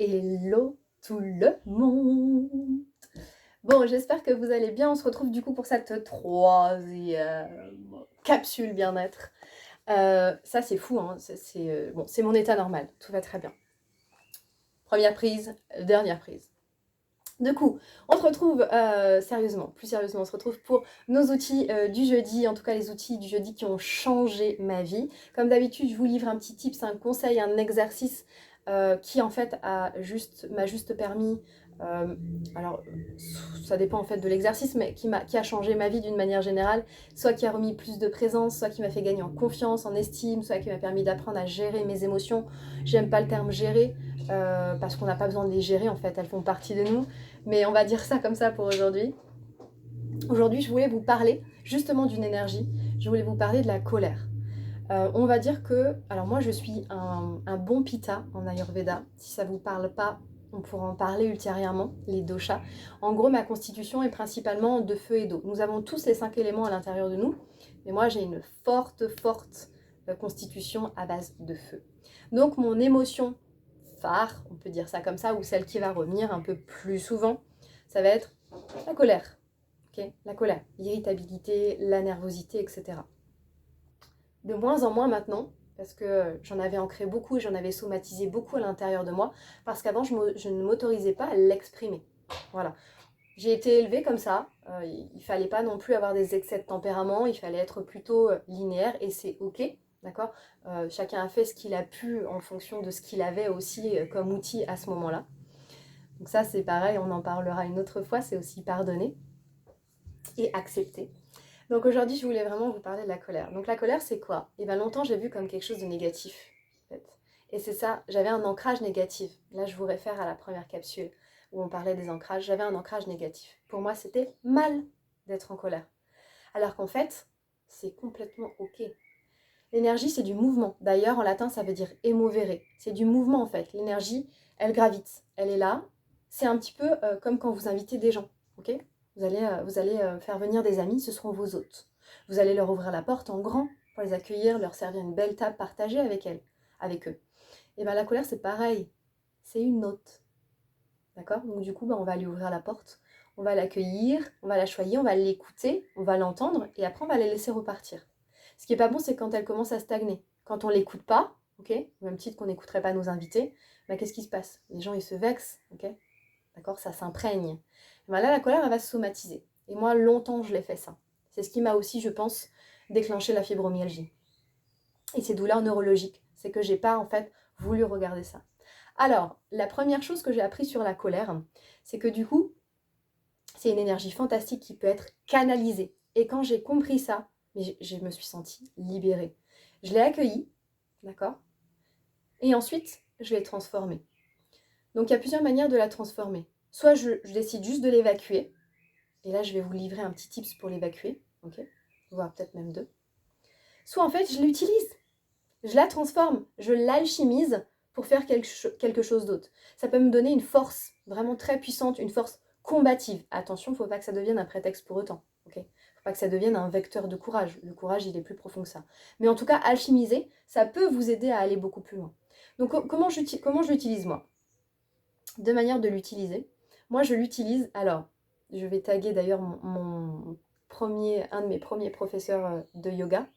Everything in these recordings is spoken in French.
Hello tout le monde. Bon, j'espère que vous allez bien. On se retrouve du coup pour cette troisième capsule bien-être. Ça c'est fou, hein. Bon, c'est mon état normal. Tout va très bien. Première prise, dernière prise. Du coup, on se retrouve sérieusement, plus sérieusement, on se retrouve pour nos outils du jeudi, en tout cas les outils du jeudi qui ont changé ma vie. Comme d'habitude, je vous livre un petit tips, un conseil, un exercice qui en fait m'a juste permis, euh, alors ça dépend en fait de l'exercice, mais qui a changé ma vie d'une manière générale, soit qui a remis plus de présence, soit qui m'a fait gagner en confiance, en estime, soit qui m'a permis d'apprendre à gérer mes émotions. J'aime pas le terme gérer, parce qu'on n'a pas besoin de les gérer en fait, elles font partie de nous. Mais on va dire ça comme ça pour aujourd'hui. Aujourd'hui, je voulais vous parler justement d'une énergie. Je voulais vous parler de la colère. On va dire que, alors moi je suis un bon pitta en Ayurveda. Si ça vous parle pas, on pourra en parler ultérieurement, les doshas. En gros, ma constitution est principalement de feu et d'eau. Nous avons tous les 5 éléments à l'intérieur de nous, mais moi j'ai une forte constitution à base de feu. Donc mon émotion phare, on peut dire ça comme ça, ou celle qui va revenir un peu plus souvent, ça va être la colère. Okay, la colère, l'irritabilité, la nervosité, etc. De moins en moins maintenant, parce que j'en avais ancré beaucoup et j'en avais somatisé beaucoup à l'intérieur de moi, parce qu'avant je ne m'autorisais pas à l'exprimer. Voilà. J'ai été élevée comme ça, il fallait pas non plus avoir des excès de tempérament, il fallait être plutôt linéaire et c'est ok, d'accord. Chacun a fait ce qu'il a pu en fonction de ce qu'il avait aussi comme outil à ce moment-là. Donc ça c'est pareil, on en parlera une autre fois, c'est aussi pardonner et accepter. Donc aujourd'hui, je voulais vraiment vous parler de la colère. Donc la colère, c'est quoi? Et bien longtemps, j'ai vu comme quelque chose de négatif. En fait. Et c'est ça, j'avais un ancrage négatif. Là, je vous réfère à la première capsule où on parlait des ancrages. J'avais un ancrage négatif. Pour moi, c'était mal d'être en colère. Alors qu'en fait, c'est complètement ok. L'énergie, c'est du mouvement. D'ailleurs, en latin, ça veut dire emovere. C'est du mouvement, en fait. L'énergie, elle gravite. Elle est là. C'est un petit peu comme quand vous invitez des gens. Ok. Vous allez faire venir des amis, ce seront vos hôtes. Vous allez leur ouvrir la porte en grand pour les accueillir, leur servir une belle table partagée avec eux. Et bien la colère, c'est pareil. C'est une hôte. D'accord. Donc du coup, on va lui ouvrir la porte. On va l'accueillir, on va la choyer, on va l'écouter, on va l'entendre et après on va les laisser repartir. Ce qui est pas bon, c'est quand elle commence à stagner. Quand on l'écoute pas, ok, au même titre qu'on n'écouterait pas nos invités, qu'est-ce qui se passe? Les gens, ils se vexent, ok, d'accord, ça s'imprègne. Là, la colère, elle va se somatiser. Et moi, longtemps, je l'ai fait ça. C'est ce qui m'a aussi, je pense, déclenché la fibromyalgie. Et ces douleurs neurologiques, c'est que j'ai pas, en fait, voulu regarder ça. Alors, la première chose que j'ai appris sur la colère, c'est que du coup, c'est une énergie fantastique qui peut être canalisée. Et quand j'ai compris ça, je me suis sentie libérée. Je l'ai accueillie, d'accord? Et ensuite, je l'ai transformée. Donc il y a plusieurs manières de la transformer. Soit je décide juste de l'évacuer, et là je vais vous livrer un petit tips pour l'évacuer, ok? Voire peut-être même deux. Soit en fait je l'utilise, je la transforme, je l'alchimise pour faire quelque chose d'autre. Ça peut me donner une force vraiment très puissante, une force combative. Attention, il ne faut pas que ça devienne un prétexte pour autant. Okay, faut pas que ça devienne un vecteur de courage. Le courage, il est plus profond que ça. Mais en tout cas, alchimiser, ça peut vous aider à aller beaucoup plus loin. Donc comment je l'utilise moi? Deux manières de l'utiliser. Moi, je l'utilise, alors, je vais taguer d'ailleurs un de mes premiers professeurs de yoga,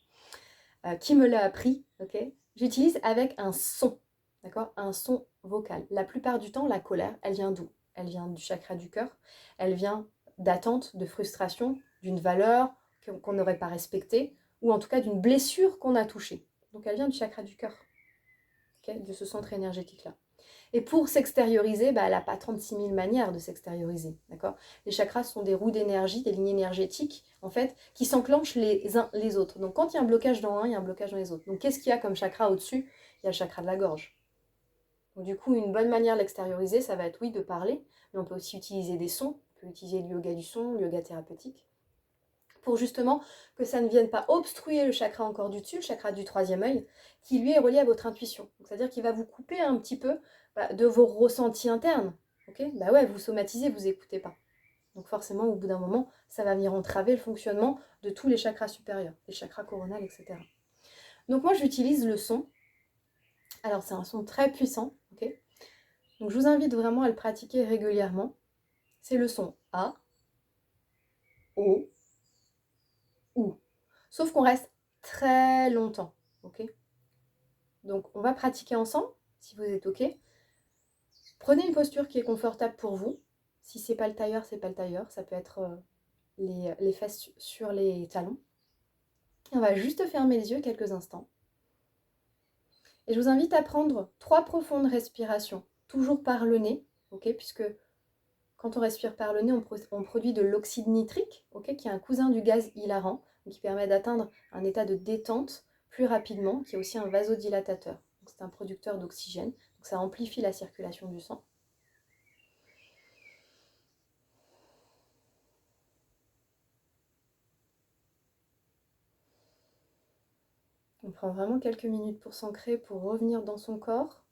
qui me l'a appris, ok? J'utilise avec un son, d'accord? Un son vocal. La plupart du temps, la colère, elle vient d'où? Elle vient du chakra du cœur, elle vient d'attente, de frustration, d'une valeur qu'on n'aurait pas respectée, ou en tout cas d'une blessure qu'on a touchée. Donc elle vient du chakra du cœur, okay? De ce centre énergétique-là. Et pour s'extérioriser, elle n'a pas 36 000 manières de s'extérioriser, d'accord? Les chakras sont des roues d'énergie, des lignes énergétiques, en fait, qui s'enclenchent les uns les autres. Donc quand il y a un blocage dans un, il y a un blocage dans les autres. Donc qu'est-ce qu'il y a comme chakra au-dessus? Il y a le chakra de la gorge. Donc du coup, une bonne manière de l'extérioriser, ça va être, oui, de parler, mais on peut aussi utiliser des sons, on peut utiliser le yoga du son, le yoga thérapeutique, pour justement que ça ne vienne pas obstruer le chakra encore du dessus, le chakra du troisième œil, qui lui est relié à votre intuition. C'est-à-dire qu'il va vous couper un petit peu de vos ressentis internes. Ok, bah ouais, vous somatisez, vous écoutez pas. Donc forcément, au bout d'un moment, ça va venir entraver le fonctionnement de tous les chakras supérieurs, les chakras coronales, etc. Donc moi, j'utilise le son. Alors c'est un son très puissant, ok. Donc je vous invite vraiment à le pratiquer régulièrement. C'est le son A, O, OU. Sauf qu'on reste très longtemps, ok? Donc on va pratiquer ensemble, si vous êtes ok. Prenez une posture qui est confortable pour vous. Si c'est pas le tailleur, c'est pas le tailleur. Ça peut être les fesses sur les talons. Et on va juste fermer les yeux quelques instants. Et je vous invite à prendre 3 profondes respirations, toujours par le nez, ok? Puisque quand on respire par le nez, on produit de l'oxyde nitrique, ok? Qui est un cousin du gaz hilarant, qui permet d'atteindre un état de détente plus rapidement, qui est aussi un vasodilatateur. C'est un producteur d'oxygène, donc ça amplifie la circulation du sang. On prend vraiment quelques minutes pour s'ancrer, pour revenir dans son corps.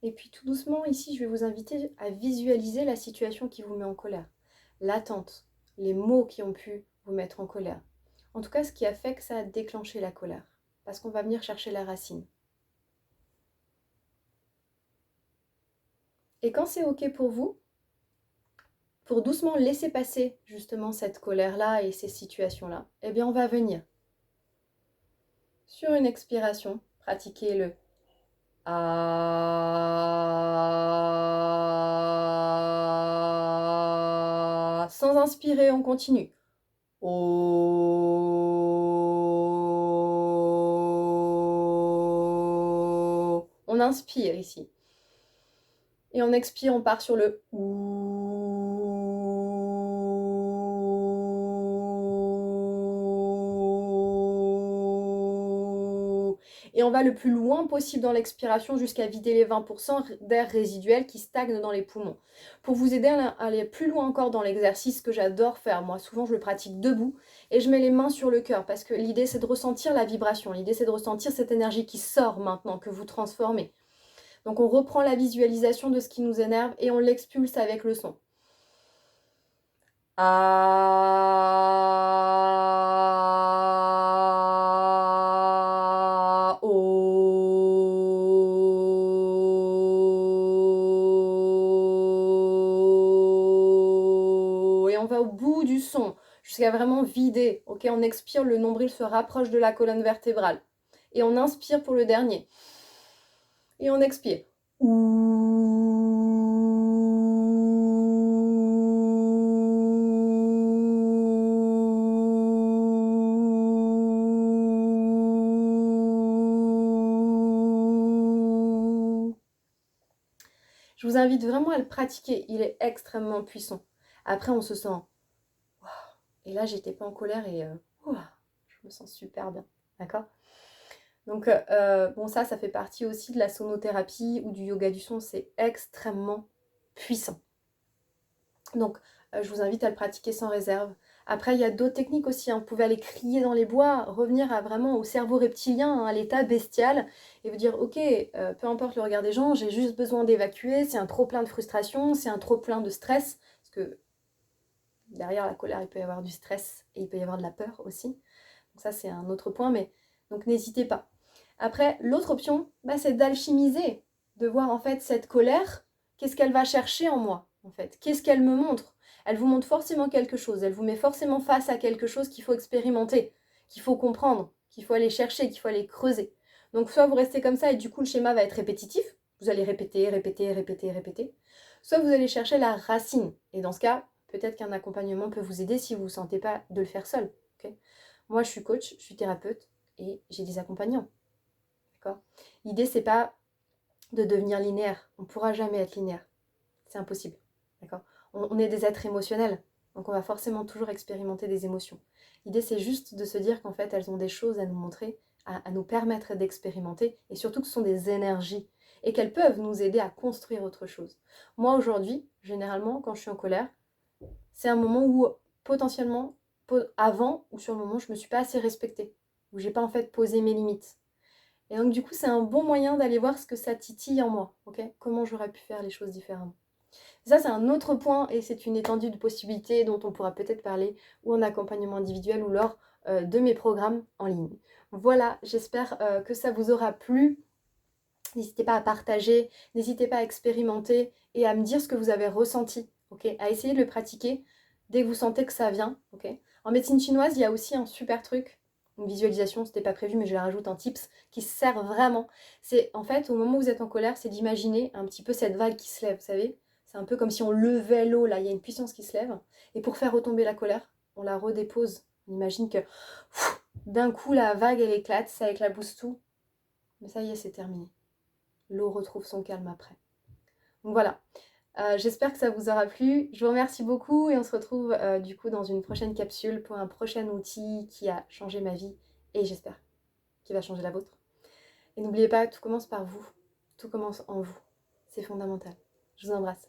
Et puis tout doucement, ici, je vais vous inviter à visualiser la situation qui vous met en colère. L'attente, les mots qui ont pu vous mettre en colère. En tout cas, ce qui a fait que ça a déclenché la colère. Parce qu'on va venir chercher la racine. Et quand c'est ok pour vous, pour doucement laisser passer justement cette colère-là et ces situations-là, eh bien on va venir, sur une expiration, pratiquer le ah. Sans inspirer, on continue. Oh. On inspire ici. Et on expire, on part sur le ouh. Et on va le plus loin possible dans l'expiration jusqu'à vider les 20% d'air résiduel qui stagne dans les poumons. Pour vous aider à aller plus loin encore dans l'exercice que j'adore faire, moi souvent je le pratique debout et je mets les mains sur le cœur parce que l'idée c'est de ressentir la vibration, l'idée c'est de ressentir cette énergie qui sort maintenant, que vous transformez. Donc on reprend la visualisation de ce qui nous énerve et on l'expulse avec le son. Ah, oh. Et on va au bout du son jusqu'à vraiment vider. Ok, on expire, le nombril se rapproche de la colonne vertébrale. Et on inspire pour le dernier. Et on expire. Je vous invite vraiment à le pratiquer, il est extrêmement puissant. Après, on se sent... Wow. Et là, j'étais pas en colère et wow, je me sens super bien, d'accord? Donc, bon, ça fait partie aussi de la sonothérapie ou du yoga du son, c'est extrêmement puissant. Donc, je vous invite à le pratiquer sans réserve. Après, il y a d'autres techniques aussi. Hein. Vous pouvez aller crier dans les bois, revenir vraiment au cerveau reptilien, hein, à l'état bestial, et vous dire, ok, peu importe le regard des gens, j'ai juste besoin d'évacuer, c'est un trop plein de frustration, c'est un trop plein de stress, parce que derrière la colère, il peut y avoir du stress, et il peut y avoir de la peur aussi. Donc ça, c'est un autre point, mais donc n'hésitez pas. Après, l'autre option, c'est d'alchimiser, de voir en fait cette colère, qu'est-ce qu'elle va chercher en moi, en fait, qu'est-ce qu'elle me montre. Elle vous montre forcément quelque chose, elle vous met forcément face à quelque chose qu'il faut expérimenter, qu'il faut comprendre, qu'il faut aller chercher, qu'il faut aller creuser. Donc soit vous restez comme ça et du coup le schéma va être répétitif, vous allez répéter, répéter, répéter, répéter, soit vous allez chercher la racine. Et dans ce cas, peut-être qu'un accompagnement peut vous aider si vous ne vous sentez pas de le faire seul. Okay. Moi, je suis coach, je suis thérapeute et j'ai des accompagnants. L'idée, c'est pas de devenir linéaire. On ne pourra jamais être linéaire. C'est impossible. D'accord ? On est des êtres émotionnels. Donc, on va forcément toujours expérimenter des émotions. L'idée, c'est juste de se dire qu'en fait, elles ont des choses à nous montrer, à nous permettre d'expérimenter, et surtout que ce sont des énergies, et qu'elles peuvent nous aider à construire autre chose. Moi, aujourd'hui, généralement, quand je suis en colère, c'est un moment où, potentiellement, avant ou sur le moment, je ne me suis pas assez respectée, où je n'ai pas en fait posé mes limites. Et donc du coup, c'est un bon moyen d'aller voir ce que ça titille en moi, ok? Comment j'aurais pu faire les choses différemment. Ça, c'est un autre point et c'est une étendue de possibilités dont on pourra peut-être parler ou en accompagnement individuel ou lors de mes programmes en ligne. Voilà, j'espère que ça vous aura plu. N'hésitez pas à partager, n'hésitez pas à expérimenter et à me dire ce que vous avez ressenti, ok? À essayer de le pratiquer dès que vous sentez que ça vient, ok? En médecine chinoise, il y a aussi un super truc, une visualisation, c'était pas prévu, mais je la rajoute en tips, qui sert vraiment. C'est en fait, au moment où vous êtes en colère, c'est d'imaginer un petit peu cette vague qui se lève, vous savez? C'est un peu comme si on levait l'eau, là, il y a une puissance qui se lève. Et pour faire retomber la colère, on la redépose. On imagine que d'un coup, la vague, elle éclate, ça éclabousse tout. Mais ça y est, c'est terminé. L'eau retrouve son calme après. Donc voilà, j'espère que ça vous aura plu. Je vous remercie beaucoup et on se retrouve du coup dans une prochaine capsule pour un prochain outil qui a changé ma vie et j'espère qu'il va changer la vôtre. Et n'oubliez pas, tout commence par vous. Tout commence en vous. C'est fondamental. Je vous embrasse.